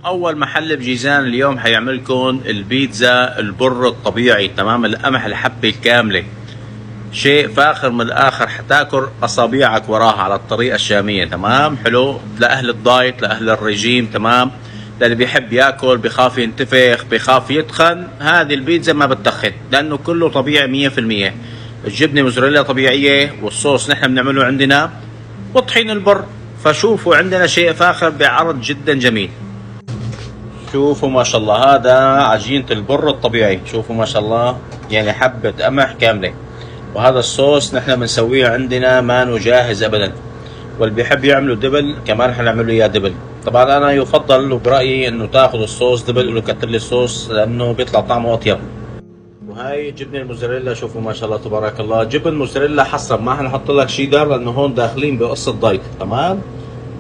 اول محل بجيزان اليوم حيعملكم البيتزا البر الطبيعي، تمام، القمح الحبة الكاملة. شيء فاخر من الاخر، حتاكل اصابيعك وراها على الطريقة الشامية. تمام، حلو لاهل الدايت، لاهل الرجيم، تمام، للي بيحب ياكل، بخاف ينتفخ، بخاف يتخن. هذه البيتزا ما بتدخن لانه كله طبيعي 100%. الجبنة موزاريلا طبيعية، والصوص نحن بنعمله عندنا، وطحين البر. فشوفوا عندنا شيء فاخر بعرض جدا جميل. شوفوا ما شاء الله، هذا عجينة البر الطبيعي، شوفوا ما شاء الله، يعني حبة قمح كاملة. وهذا الصوص نحن بنسويه عندنا ما جاهز ابدا، واللي بيحب يعمله دبل كمان حنعمله اياه دبل. طبعا انا يفضل وبرأيي انه تاخذ الصوص دبل له، كتر لي الصوص لانه بيطلع طعمه اطيب. وهاي جبنة الموزاريلا، شوفوا ما شاء الله تبارك الله، جبن موزاريلا حسب، ما حنحط لك شيدر لانه هون داخلين بقصة دايت. تمام،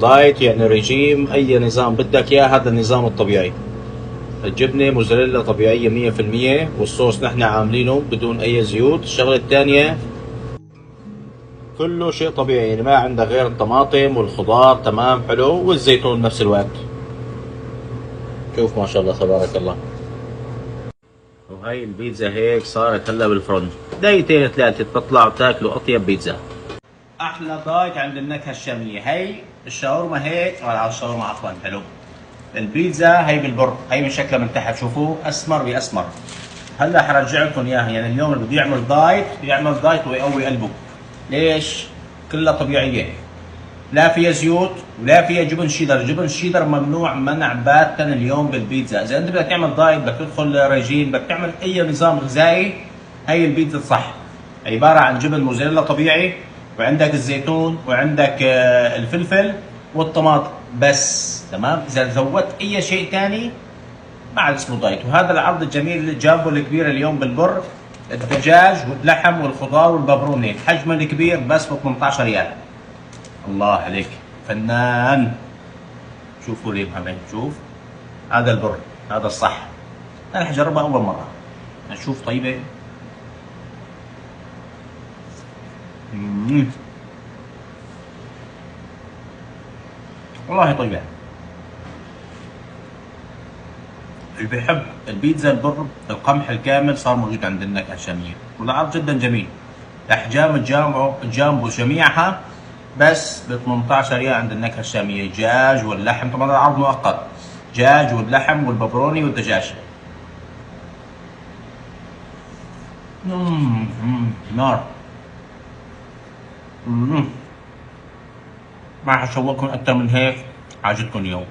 دايت يعني رجيم، اي نظام بدك اياه، هذا النظام الطبيعي. الجبنة موزاريلا طبيعية 100%، والصوص نحن عاملينه بدون أي زيوت. الشغلة الثانية كله شيء طبيعي، يعني ما عندك غير الطماطم والخضار. تمام، حلو، والزيتون بنفس الوقت. شوف ما شاء الله تبارك الله. وهي البيتزا هيك صارت هلا بالفرن، دقيقتين ثلاثة بتطلع وتاكلوا أطيب بيتزا. أحلى دايت عند النكهة الشامية. هي الشاورما هيك، على الشاورما عفوا، حلو. البيتزا هي بالبر، هي من شكلها من تحت، شوفوا اسمر باسمر. هلا حرجع لكم اياها. يعني اليوم اللي بده يعمل دايت يعمل دايت ويقوي قلبه. ليش؟ كلها طبيعيه، لا فيها زيوت ولا فيها جبن شيدر. جبن شيدر ممنوع منع باتا اليوم بالبيتزا. اذا انت بدك تعمل دايت، بدك تدخل رجيم، بدك تعمل اي نظام غذائي، هي البيتزا الصح. عباره عن جبن موزاريلا طبيعي، وعندك الزيتون، وعندك الفلفل والطماطم بس. تمام، اذا زودت اي شيء ثاني ما عاد اسمه دايت. وهذا العرض الجميل اللي جابه الكبير اليوم بالبر، الدجاج واللحم والخضار والببروني، الحجم الكبير بس ب 18 ريال. الله عليك فنان. شوفوا لي محمد، شوف هذا البر، هذا الصح. انا حجربها اول مره، نشوف طيبه. والله طيبه. اللي بيحب البيتزا البر القمح الكامل صار موجود عند النكهه الشاميه، والعرض جدا جميل. احجام الجامبو جميعها بس ب 18 ريال عند النكهه الشاميه. الدجاج واللحم، طبعا العرض مؤقت، دجاج واللحم والببروني والدجاج. نار. ما حشوقكم اكثر من هيك، حاجتكم اليوم.